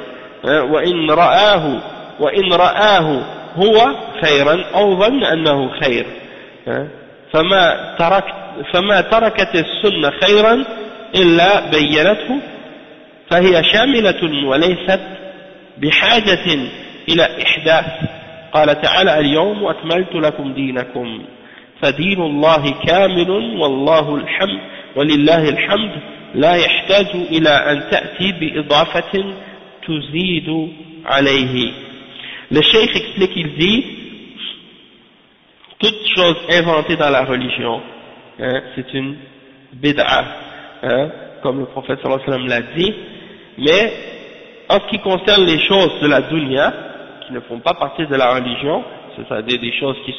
S1: وإن رآه هو خيرا أو ظن أنه خير، فما تركت السنة خيرا إلا بينته فهي شاملة وليست بحاجة إلى إحداث. قال تعالى اليوم أكملت لكم دينكم فدين الله كامل ولله الحمد لا يحتاج إلى أن تأتي بإضافة تزيد عليه. Le cheikh explique, il dit toute chose inventée dans la religion, c'est une bid'a, comme le prophète sallallahu alayhi wa sallam l'a dit, mais en ce qui concerne les choses de la dunya, qui ne font pas partie de la religion, c'est-à-dire des choses qui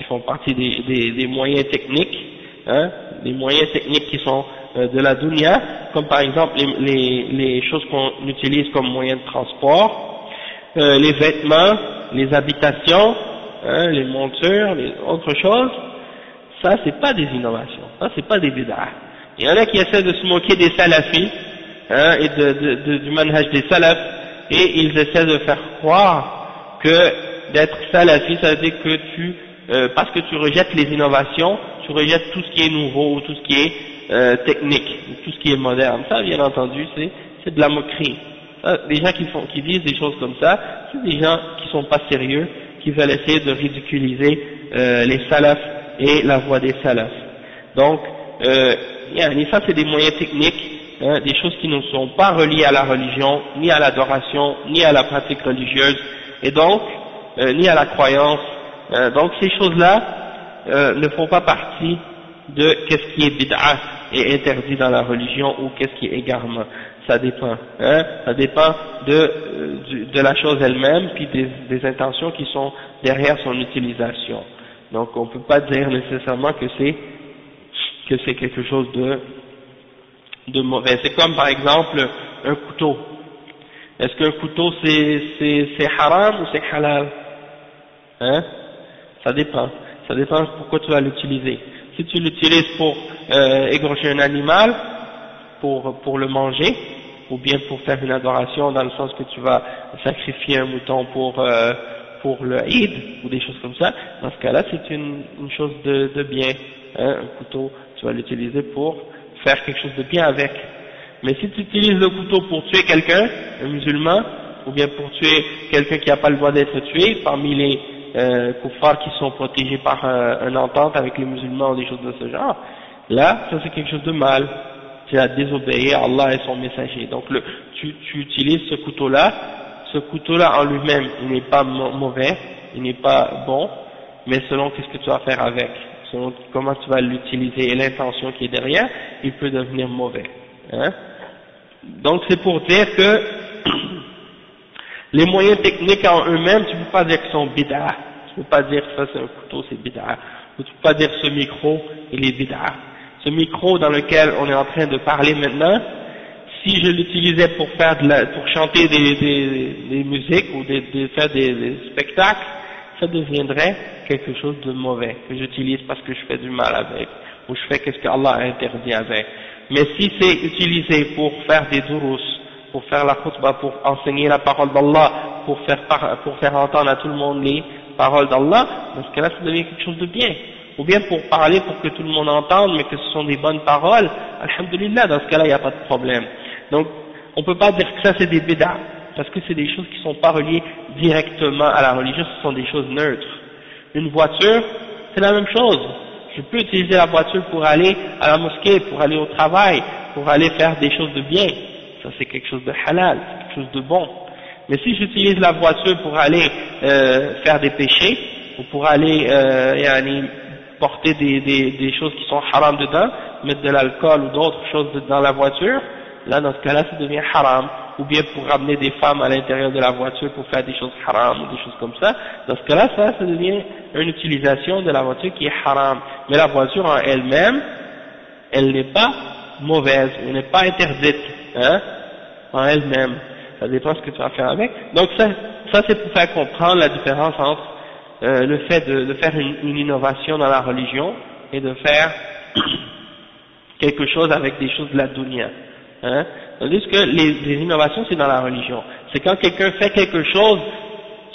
S1: font partie des moyens techniques, des moyens techniques qui sont de la dunya, comme par exemple les choses qu'on utilise comme moyens de transport, les vêtements, les habitations, les montures, les autres choses, ça c'est pas des innovations, ça c'est pas des bid'ah. Il y en a qui essaient de se moquer des salafis, et du manhaj des salafs, et ils essaient de faire croire que d'être salafi, ça veut dire que parce que tu rejettes les innovations, tu rejettes tout ce qui est nouveau, ou tout ce qui est technique, tout ce qui est moderne. Ça, bien entendu, c'est de la moquerie. Les gens qui disent des choses comme ça, c'est des gens qui sont pas sérieux, qui veulent essayer de ridiculiser les salafs et la voie des salafs. Donc, ça c'est des moyens techniques, des choses qui ne sont pas reliées à la religion, ni à l'adoration, ni à la pratique religieuse, et donc, ni à la croyance. Donc ces choses-là ne font pas partie de qu'est-ce qui est bid'a et interdit dans la religion ou qu'est-ce qui est égarement. Ça dépend, ça dépend de la chose elle-même, puis des intentions qui sont derrière son utilisation. Donc on ne peut pas dire nécessairement que c'est quelque chose de mauvais. C'est comme par exemple un couteau. Est-ce qu'un couteau c'est haram ou c'est halal? Ça dépend. Ça dépend pourquoi tu vas l'utiliser. Si tu l'utilises pour égorger un animal, pour le manger, ou bien pour faire une adoration dans le sens que tu vas sacrifier un mouton pour pour le Eid ou des choses comme ça, dans ce cas-là c'est une chose de bien, hein, un couteau, tu vas l'utiliser pour faire quelque chose de bien avec. Mais si tu utilises le couteau pour tuer quelqu'un, un musulman, ou bien pour tuer quelqu'un qui n'a pas le droit d'être tué, parmi les kuffars qui sont protégés par une entente avec les musulmans ou des choses de ce genre, là, ça c'est quelque chose de mal. Tu as désobéi à Allah et son messager. Donc tu utilises ce couteau-là en lui-même, il n'est pas mauvais, il n'est pas bon, mais selon qu'est-ce que tu vas faire avec, selon comment tu vas l'utiliser et l'intention qui est derrière, il peut devenir mauvais. Hein? Donc c'est pour dire que les moyens techniques en eux-mêmes, tu ne peux pas dire qu'ils sont bid'a, tu ne peux pas dire que ça c'est un couteau, c'est bid'a, tu ne peux pas dire ce micro, il est bid'a. Ce micro dans lequel on est en train de parler maintenant, si je l'utilisais pour faire pour chanter des musiques ou faire des spectacles, ça deviendrait quelque chose de mauvais, que j'utilise parce que je fais du mal avec, ou je fais qu'est-ce qu'Allah a interdit avec. Mais si c'est utilisé pour faire des durus, pour faire la khutbah, pour enseigner la parole d'Allah, pour faire entendre à tout le monde les paroles d'Allah, dans ce cas-là, ça devient quelque chose de bien. Ou bien pour parler, pour que tout le monde entende, mais que ce sont des bonnes paroles, alhamdulillah, dans ce cas-là, il n'y a pas de problème. Donc, on ne peut pas dire que ça c'est des bid'a, parce que c'est des choses qui ne sont pas reliées directement à la religion, ce sont des choses neutres. Une voiture, c'est la même chose. Je peux utiliser la voiture pour aller à la mosquée, pour aller au travail, pour aller faire des choses de bien. Ça c'est quelque chose de halal, c'est quelque chose de bon. Mais si j'utilise la voiture pour aller faire des péchés, ou pour aller porter des choses qui sont haram dedans, mettre de l'alcool ou d'autres choses dans la voiture, là dans ce cas-là ça devient haram. Ou bien pour ramener des femmes à l'intérieur de la voiture pour faire des choses haram ou des choses comme ça, dans ce cas-là ça devient une utilisation de la voiture qui est haram. Mais la voiture en elle-même, elle n'est pas mauvaise, elle n'est pas interdite, hein, en elle-même. Ça dépend ce que tu vas faire avec. Donc ça c'est pour faire comprendre la différence entre le fait de faire une innovation dans la religion et de faire quelque chose avec des choses de la dunya. Hein? Tandis que les innovations c'est dans la religion. C'est quand quelqu'un fait quelque chose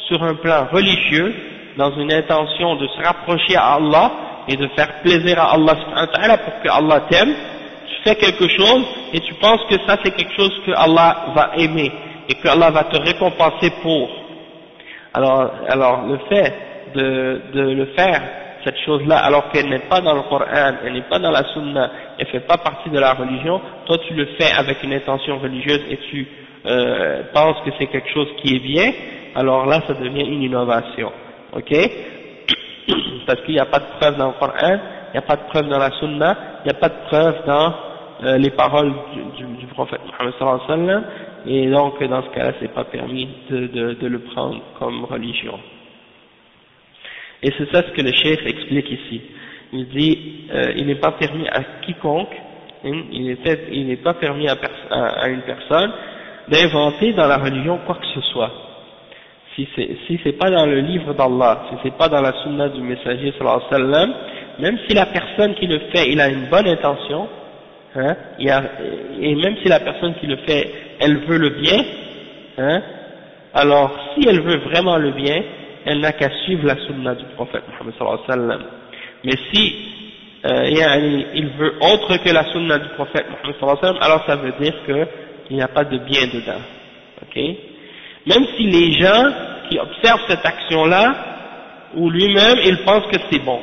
S1: sur un plan religieux, dans une intention de se rapprocher à Allah et de faire plaisir à Allah subhanahu wa ta'ala pour que Allah t'aime, tu fais quelque chose et tu penses que ça c'est quelque chose que Allah va aimer et que Allah va te récompenser pour. Alors le fait de le faire, cette chose-là, alors qu'elle n'est pas dans le Coran, elle n'est pas dans la Sunna, elle fait pas partie de la religion, toi tu le fais avec une intention religieuse et tu penses que c'est quelque chose qui est bien, alors là ça devient une innovation, ok? Parce qu'il n'y a pas de preuve dans le Coran, il n'y a pas de preuve dans la Sunna, il n'y a pas de preuve dans les paroles du prophète Muhammad sallallahu alayhi wa sallam, et donc dans ce cas-là c'est pas permis de le prendre comme religion. Et c'est ça ce que le cheikh explique ici. Il dit, il n'est pas permis à quiconque, il n'est pas permis à une personne d'inventer dans la religion quoi que ce soit. Si c'est pas dans le livre d'Allah, si c'est pas dans la sunna du messager sallallahu alayhi wa sallam, même si la personne qui le fait, il a une bonne intention, hein, et même si la personne qui le fait, elle veut le bien, hein, alors si elle veut vraiment le bien, elle n'a qu'à suivre la sunna du prophète Muhammad sallallahu alayhi wa sallam. Mais si il veut autre que la sunna du prophète Muhammad sallallahu alayhi wa sallam, alors ça veut dire qu'il n'y a pas de bien dedans. Ok? Même si les gens qui observent cette action-là, ou lui-même, il pense que c'est bon.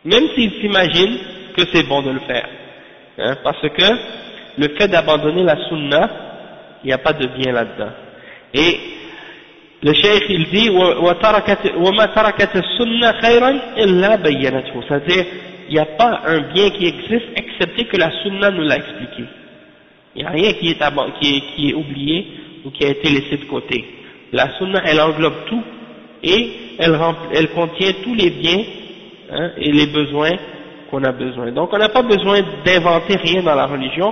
S1: Même s'il s'imagine que c'est bon de le faire. Hein, parce que le fait d'abandonner la sunna, il n'y a pas de bien là-dedans. Et le cheikh il dit وَمَا تَرَكَتِ السُنَّةَ خَيْرًا إِلَّا بَيَّنَتْهُ, c'est-à-dire il n'y a pas un bien qui existe excepté que la sunna nous l'a expliqué. Il n'y a rien qui est oublié ou qui a été laissé de côté. La sunna elle englobe tout et elle contient tous les biens, hein, et les besoins qu'on a besoin. Donc on n'a pas besoin d'inventer rien dans la religion.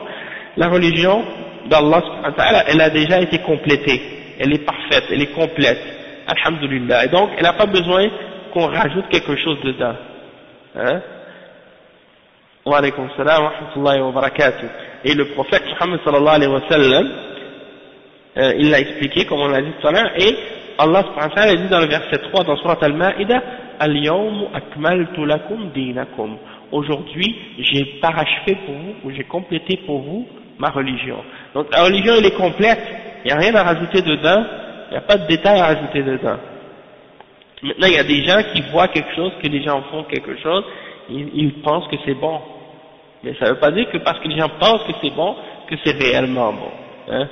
S1: La religion d'Allah subhanahu wa ta'ala, elle a déjà été complétée. Elle est parfaite, elle est complète, alhamdulillah, et donc elle n'a pas besoin qu'on rajoute quelque chose dedans. Hein? Wa alaykum salam wa rahmatullahi wa barakatuh. Et le prophète Muhammad sallallahu alayhi wa sallam, il l'a expliqué comme on l'a dit tout à l'heure, et Allah subhanahu wa ta'ala dit dans le verset 3 dans Surat Al-Ma'ida, Al-yawmu akmaltu lakum dinakum. Aujourd'hui, j'ai parachevé pour vous, ou j'ai complété pour vous ma religion. Donc la religion elle est complète, il n'y a rien à rajouter dedans, il n'y a pas de détails à rajouter dedans. Maintenant il y a des gens qui voient quelque chose, que les gens font quelque chose, ils pensent que c'est bon. Mais ça ne veut pas dire que parce que les gens pensent que c'est bon, que c'est réellement bon. Hein?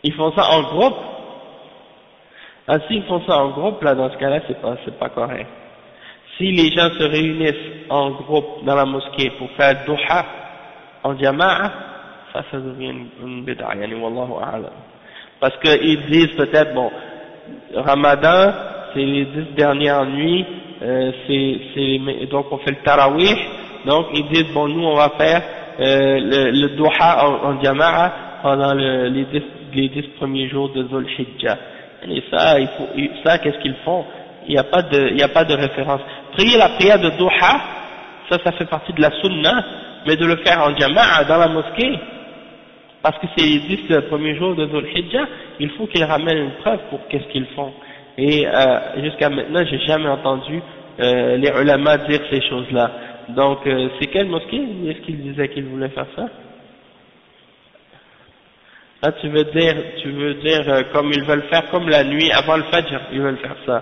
S1: Ils font ça en groupe. Ah, s'ils font ça en groupe, là, dans ce cas-là, c'est pas correct. Si les gens se réunissent en groupe dans la mosquée pour faire duha en jama'a, ça devient une bid'a, yani wallahu a'lam. Parce qu'ils disent peut-être, bon, Ramadan, c'est les 10 dernières nuits, donc on fait le tarawih, donc ils disent, bon, nous on va faire le duha en jama'a pendant les 10 premiers jours de Dhul Hijjah. Et ça, qu'est-ce qu'ils font? Il n'y a pas de référence. Prier la prière de duha, ça fait partie de la sunna, mais de le faire en jama'a dans la mosquée, parce que c'est les 10 premiers jours de Dhul Hijjah, il faut qu'ils ramènent une preuve pour qu'est-ce qu'ils font. Et jusqu'à maintenant, j'ai jamais entendu les ulama dire ces choses-là. Donc, c'est quelle mosquée est-ce qu'ils disaient qu'ils voulaient faire ça? Là, tu veux dire comme ils veulent faire, comme la nuit avant le Fajr, ils veulent faire ça.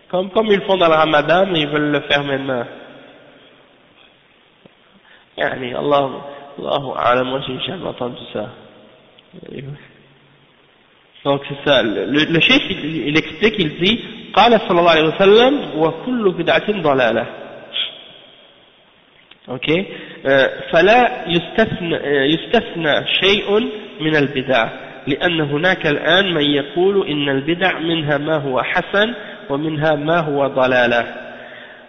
S1: Comme ils font dans le Ramadan, mais ils veulent le faire maintenant. Yani, Allahu a'lam, moi j'ai jamais entendu ça. Donc c'est ça, le cheikh il explique, il dit, قال صلى الله عليه وسلم وكل بدعة ضلالة. اوكي فلا يستثنى شيء من البدع لأن هناك الآن من يقول إن البدع منها ما هو حسن ومنها ما هو ضلالة،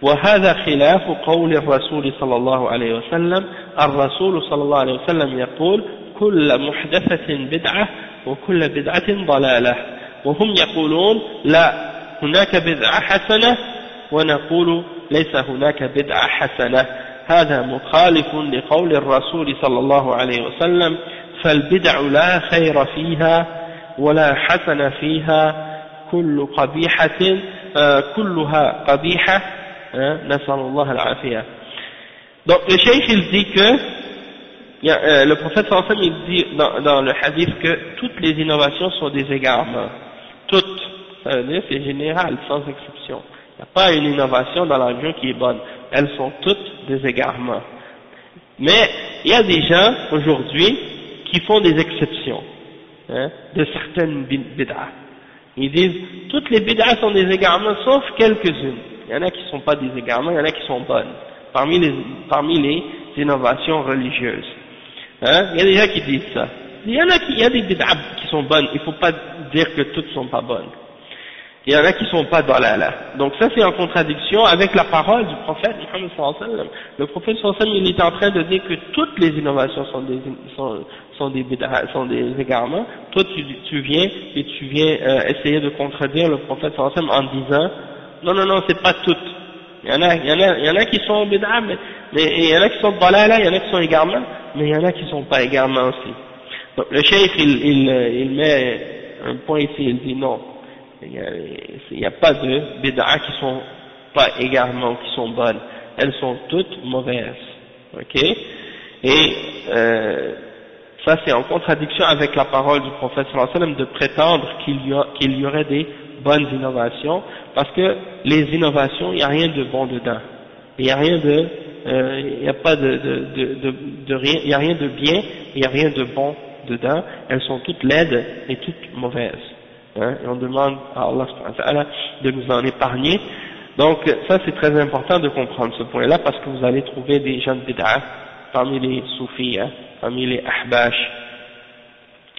S1: وهذا خلاف قول الرسول صلى الله عليه وسلم. الرسول صلى الله عليه وسلم يقول كل محدثة بدعة وكل بدعة ضلالة، وهم يقولون لا هناك بدعة حسنة ونقول ليس هناك بدعة حسنة. هذا مخالف لقول الرسول صلى الله عليه وسلم فالبدع لا خير فيها ولا حسن فيها كلها قبيحة نسأل الله العافية. Donc le cheikh il dit que le prophète sallallahu alayhi wa sallam il dit dans le hadith que toutes les innovations sont des égarements. Toutes, ça veut dire c'est général, sans exception. Il n'y a pas une innovation dans la religion qui est bonne. Elles sont toutes des égarements. Mais il y a des gens aujourd'hui qui font des exceptions de certaines bid'ah. Ils disent toutes les bid'ahs sont des égarements sauf quelques-unes. Il y en a qui ne sont pas des égarements, il y en a qui sont bonnes parmi les innovations religieuses. Il y a des gens qui disent ça. Il y a des bid'ahs qui sont bonnes, il ne faut pas dire que toutes ne sont pas bonnes. Il y en a qui ne sont pas dans la. Donc ça c'est en contradiction avec la parole du prophète Muhammad sallallahu alayhi wa sallam. Le prophète sallallahu alayhi wa sallam il est en train de dire que toutes les innovations sont des bid'ah, sont des égarements. Toi tu viens essayer de contredire le prophète sallallahu alayhi wa sallam en disant non c'est pas toutes. Il y en a qui sont bid'ah, mais il y en a qui sont dalala, il y en a qui sont égarements, mais il y en a qui sont pas égarements aussi. Donc le cheikh il met un point ici, il dit non. Il n'y a pas de bid'ah qui sont pas égarement, qui sont bonnes. Elles sont toutes mauvaises. Ok? Et ça c'est en contradiction avec la parole du prophète sallallahu alayhi wa sallam de prétendre qu'il y aurait des bonnes innovations, parce que les innovations, il n'y a rien de bon dedans. Il n'y a rien il n'y a pas rien, il n'y a rien de bien, il n'y a rien de bon dedans. Elles sont toutes laides et toutes mauvaises. Et on demande à Allah subhanahu wa ta'ala de nous en épargner. Donc ça c'est très important de comprendre ce point là, parce que vous allez trouver des gens de bid'ah parmi les soufis, parmi les ahbash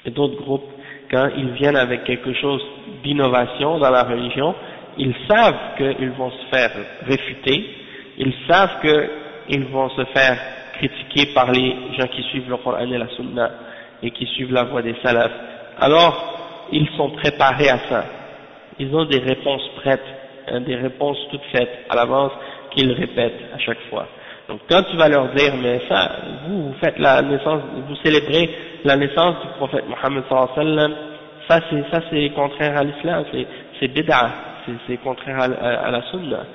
S1: et d'autres groupes. Quand ils viennent avec quelque chose d'innovation dans la religion, ils savent qu'ils vont se faire réfuter, ils savent qu'ils vont se faire critiquer par les gens qui suivent le Coran et la Sunna et qui suivent la voie des salafs. Alors ils sont préparés à ça. Ils ont des réponses prêtes, des réponses toutes faites à l'avance qu'ils répètent à chaque fois. Donc quand tu vas leur dire, mais ça, vous faites vous célébrez la naissance du prophète Mohammed sallallahu alayhi wa sallam, Ça c'est contraire à l'islam, c'est bid'a, c'est contraire à la sunna.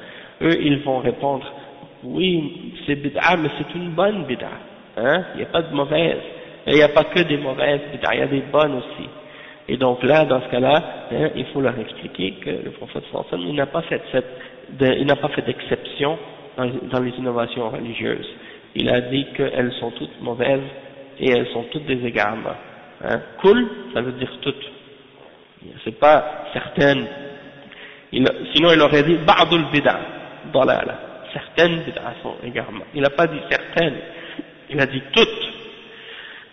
S1: Eux, ils vont répondre, oui, c'est bid'a, mais c'est une bonne bid'a. Hein? Il n'y a pas de mauvaise. Il n'y a pas que des mauvaises bid'a, il y a des bonnes aussi. Et donc là, dans ce cas-là, hein, il faut leur expliquer que le prophète sallallahu alayhi wa sallam, il n'a pas fait d'exception dans les innovations religieuses. Il a dit qu'elles sont toutes mauvaises et elles sont toutes des égarements. Hein? Kul, ça veut dire toutes. C'est pas certaines. Sinon il aurait dit ba'dul bid'a, dalala. Certaines bid'a sont égarements. Il n'a pas dit certaines, il a dit toutes.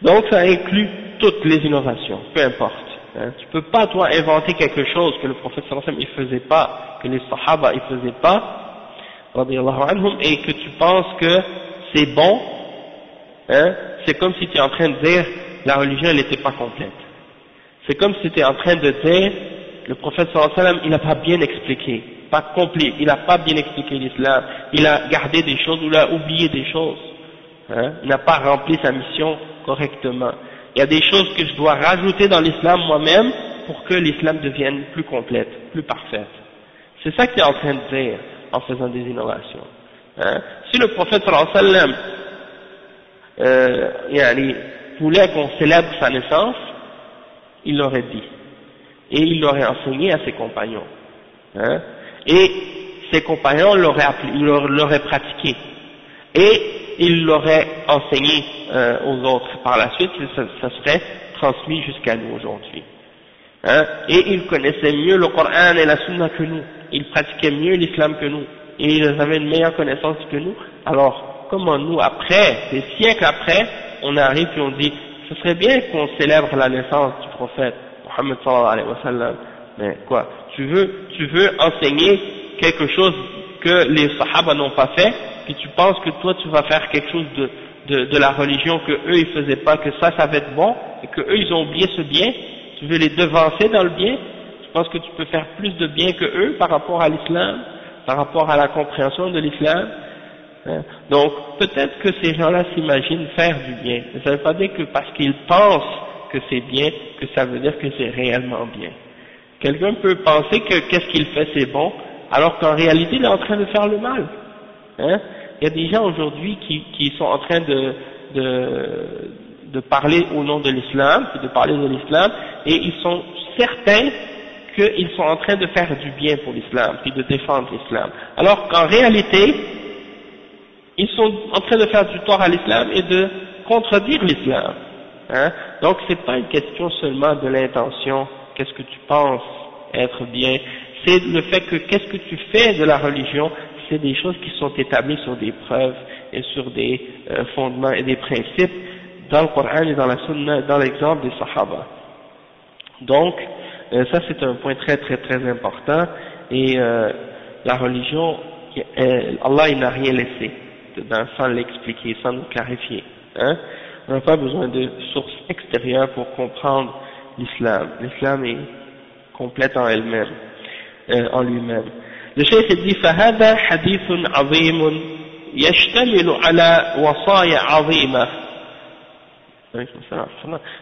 S1: Donc ça inclut toutes les innovations, peu importe. Hein? Tu peux pas toi inventer quelque chose que le prophète sallallahu alayhi wa sallam il faisait pas, que les sahaba ils faisaient pas, radiyallahu anhum, et que tu penses que c'est bon. Hein? C'est comme si tu es en train de dire la religion elle n'était pas complète. C'est comme si tu es en train de dire le prophète sallallahu alayhi wa sallam il n'a pas bien expliqué, pas complet, il n'a pas bien expliqué l'islam, il a gardé des choses ou il a oublié des choses. Hein? Il n'a pas rempli sa mission correctement. Il y a des choses que je dois rajouter dans l'islam moi-même pour que l'islam devienne plus complète, plus parfaite. C'est ça qu'il est en train de dire en faisant des innovations. Hein? Si le prophète sallallahu alayhi wa sallam voulait qu'on célèbre sa naissance, il l'aurait dit. Et il l'aurait enseigné à ses compagnons. Hein? Et ses compagnons l'auraient pratiqué. Et il l'aurait enseigné aux autres. Par la suite, ça serait transmis jusqu'à nous aujourd'hui. Hein? Et ils connaissaient mieux le Coran et la Sunna que nous. Ils pratiquaient mieux l'islam que nous. Et ils avaient une meilleure connaissance que nous. Alors, comment nous, après, des siècles après, on arrive et on dit, ce serait bien qu'on célèbre la naissance du prophète Muhammad sallallahu alayhi wa sallam. Mais quoi, tu veux enseigner quelque chose que les sahaba n'ont pas fait, puis tu penses que toi tu vas faire quelque chose de la religion que eux ils faisaient pas, que ça va être bon, et que eux ils ont oublié ce bien, tu veux les devancer dans le bien, tu penses que tu peux faire plus de bien que eux par rapport à l'islam, par rapport à la compréhension de l'islam. Donc peut-être que ces gens-là s'imaginent faire du bien, mais ça ne veut pas dire que parce qu'ils pensent que c'est bien, que ça veut dire que c'est réellement bien. Quelqu'un peut penser que qu'est-ce qu'il fait c'est bon, alors qu'en réalité il est en train de faire le mal. Hein? Il y a des gens aujourd'hui qui sont en train de parler au nom de l'islam, de parler de l'islam, et ils sont certains qu'ils sont en train de faire du bien pour l'islam, puis de défendre l'islam. Alors qu'en réalité, ils sont en train de faire du tort à l'islam et de contredire l'islam. Hein? Donc c'est pas une question seulement de l'intention, qu'est-ce que tu penses être bien, c'est le fait que qu'est-ce que tu fais de la religion, c'est des choses qui sont établies sur des preuves et sur des fondements et des principes dans le Coran et dans la Sunna, dans l'exemple des Sahaba. Donc ça c'est un point très très très important, et la religion, Allah il n'a rien laissé sans l'expliquer, sans nous clarifier. Hein? On n'a pas besoin de sources extérieures pour comprendre l'islam. L'islam est complète en elle-même, en lui-même. Le cheikh dit فهذا حديث عظيم يشتمل على وصايا عظيمة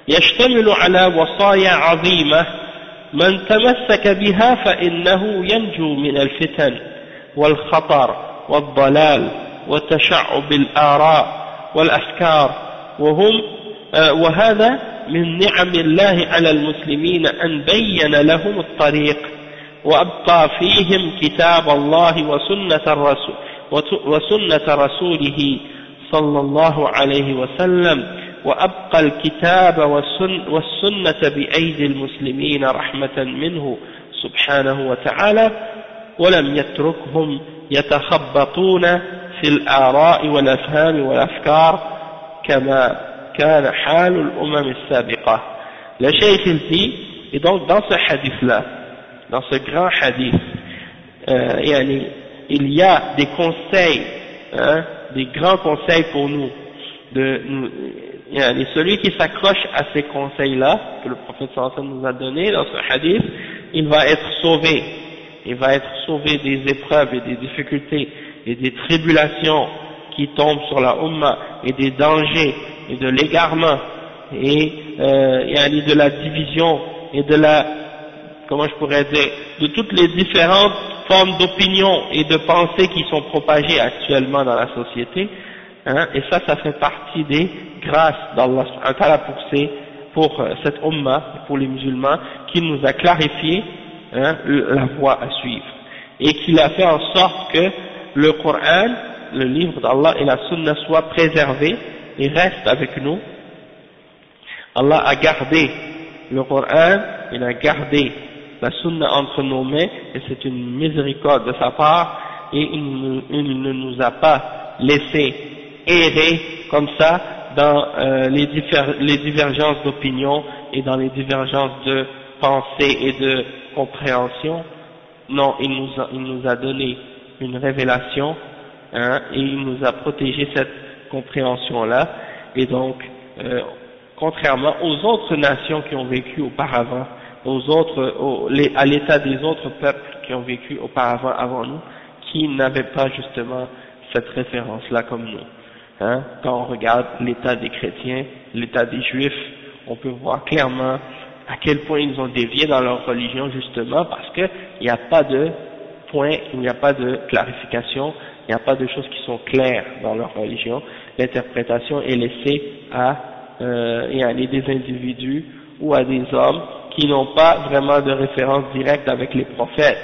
S1: يشتمل على وصايا عظيمة من تمسك بها فإنه ينجو من الفتن والخطر والضلال وتشعب الآراء والأفكار وهذا من نعم الله على المسلمين أن بين لهم الطريق وأبقى فيهم كتاب الله وسنة رسوله صلى الله عليه وسلم وأبقى الكتاب والسنة بأيدي المسلمين رحمة منه سبحانه وتعالى ولم يتركهم يتخبطون في الآراء والأفهام والأفكار كما كان حال الأمم السابقة. Le cheikh dit, et donc dans ce hadith-là, dans ce grand hadith, il y a des conseils, hein, des grands conseils pour nous. Celui qui s'accroche à ces conseils-là, que le prophète sallallahu alayhi wa sallam nous a donné dans ce hadith, il va être sauvé. Il va être sauvé des épreuves et des difficultés et des tribulations qui tombent sur la Ummah, et des dangers et de l'égarement et de la division et de la, comment je pourrais dire, de toutes les différentes formes d'opinion et de pensée qui sont propagées actuellement dans la société, hein, et ça fait partie des grâces d'Allah pour cette ummah, pour les musulmans, qui nous a clarifié, hein, la voie à suivre, et qu'il a fait en sorte que le Coran, le livre d'Allah et la Sunna soient préservés et restent avec nous. Allah a gardé le Coran, il a gardé la Sunna entre nos mains, et c'est une miséricorde de sa part, et il ne nous a pas laissé errer comme ça dans les divergences d'opinion et dans les divergences de pensée et de compréhension. Non, il nous a donné une révélation, hein, et il nous a protégé cette compréhension-là, et donc, contrairement aux autres nations qui ont vécu auparavant, à l'état des autres peuples qui ont vécu auparavant avant nous, qui n'avaient pas justement cette référence-là comme nous. Hein, quand on regarde l'état des chrétiens, l'état des juifs, on peut voir clairement à quel point ils ont dévié dans leur religion, justement parce qu'il n'y a pas de point, il n'y a pas de clarification, il n'y a pas de choses qui sont claires dans leur religion. L'interprétation est laissée à des individus ou à des hommes qui n'ont pas vraiment de référence directe avec les prophètes.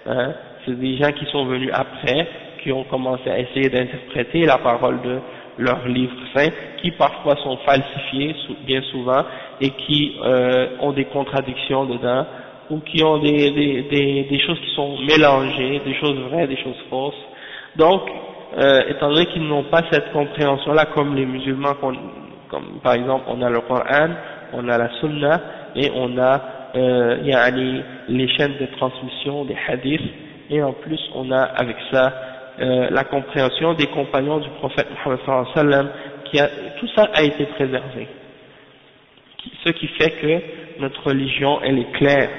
S1: Hein, c'est des gens qui sont venus après, qui ont commencé à essayer d'interpréter la parole de leurs livres saints, qui parfois sont falsifiés, bien souvent, et qui ont des contradictions dedans, ou qui ont des choses qui sont mélangées, des choses vraies, des choses fausses. Donc, étant donné qu'ils n'ont pas cette compréhension-là, comme les musulmans, comme par exemple on a le Coran, on a la Sunna, et on a les chaînes de transmission, des hadiths, et en plus on a avec ça la compréhension des compagnons du prophète Muhammad sallallahu alayhi wa sallam, tout ça a été préservé. Ce qui fait que notre religion, elle est claire.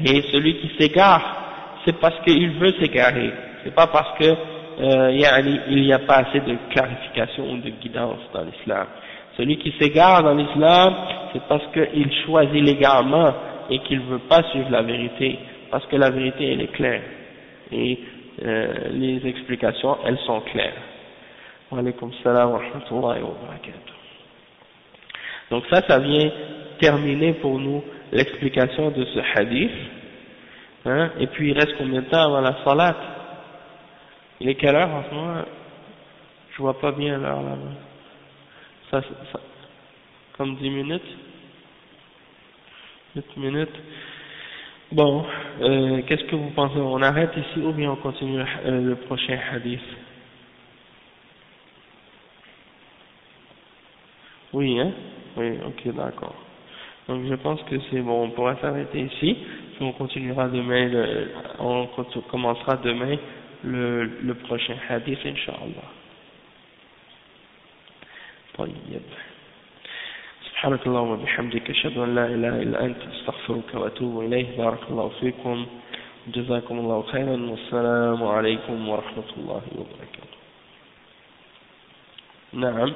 S1: Et celui qui s'égare, c'est parce qu'il veut s'égarer. C'est pas parce que il n'y a pas assez de clarification ou de guidance dans l'islam. Celui qui s'égare dans l'islam, c'est parce qu'il choisit l'égarement et qu'il ne veut pas suivre la vérité, parce que la vérité, elle est claire. Et les explications, elles sont claires. Wa alaykum salam wa rahmatullahi wa barakatuh. Donc ça vient terminer pour nous l'explication de ce hadith. Hein, et puis il reste combien de temps avant la salat? Il est quelle heure en ce moment? Je vois pas bien l'heure là-bas. Ça, comme 10 minutes? 8 minutes? Bon, qu'est-ce que vous pensez? On arrête ici ou bien on continue le prochain hadith? Oui, hein? Oui, ok, d'accord. Donc je pense que c'est bon, on pourra s'arrêter ici, puis on continuera demain, on commencera demain le prochain hadith, Inch'Allah. طيب. سبحانك اللهم وبحمدك أشهد أن لا إله إلا أنت أستغفرك وأتوب إليه. بارك الله فيكم جزاكم الله خيرا والسلام عليكم ورحمة الله وبركاته. نعم.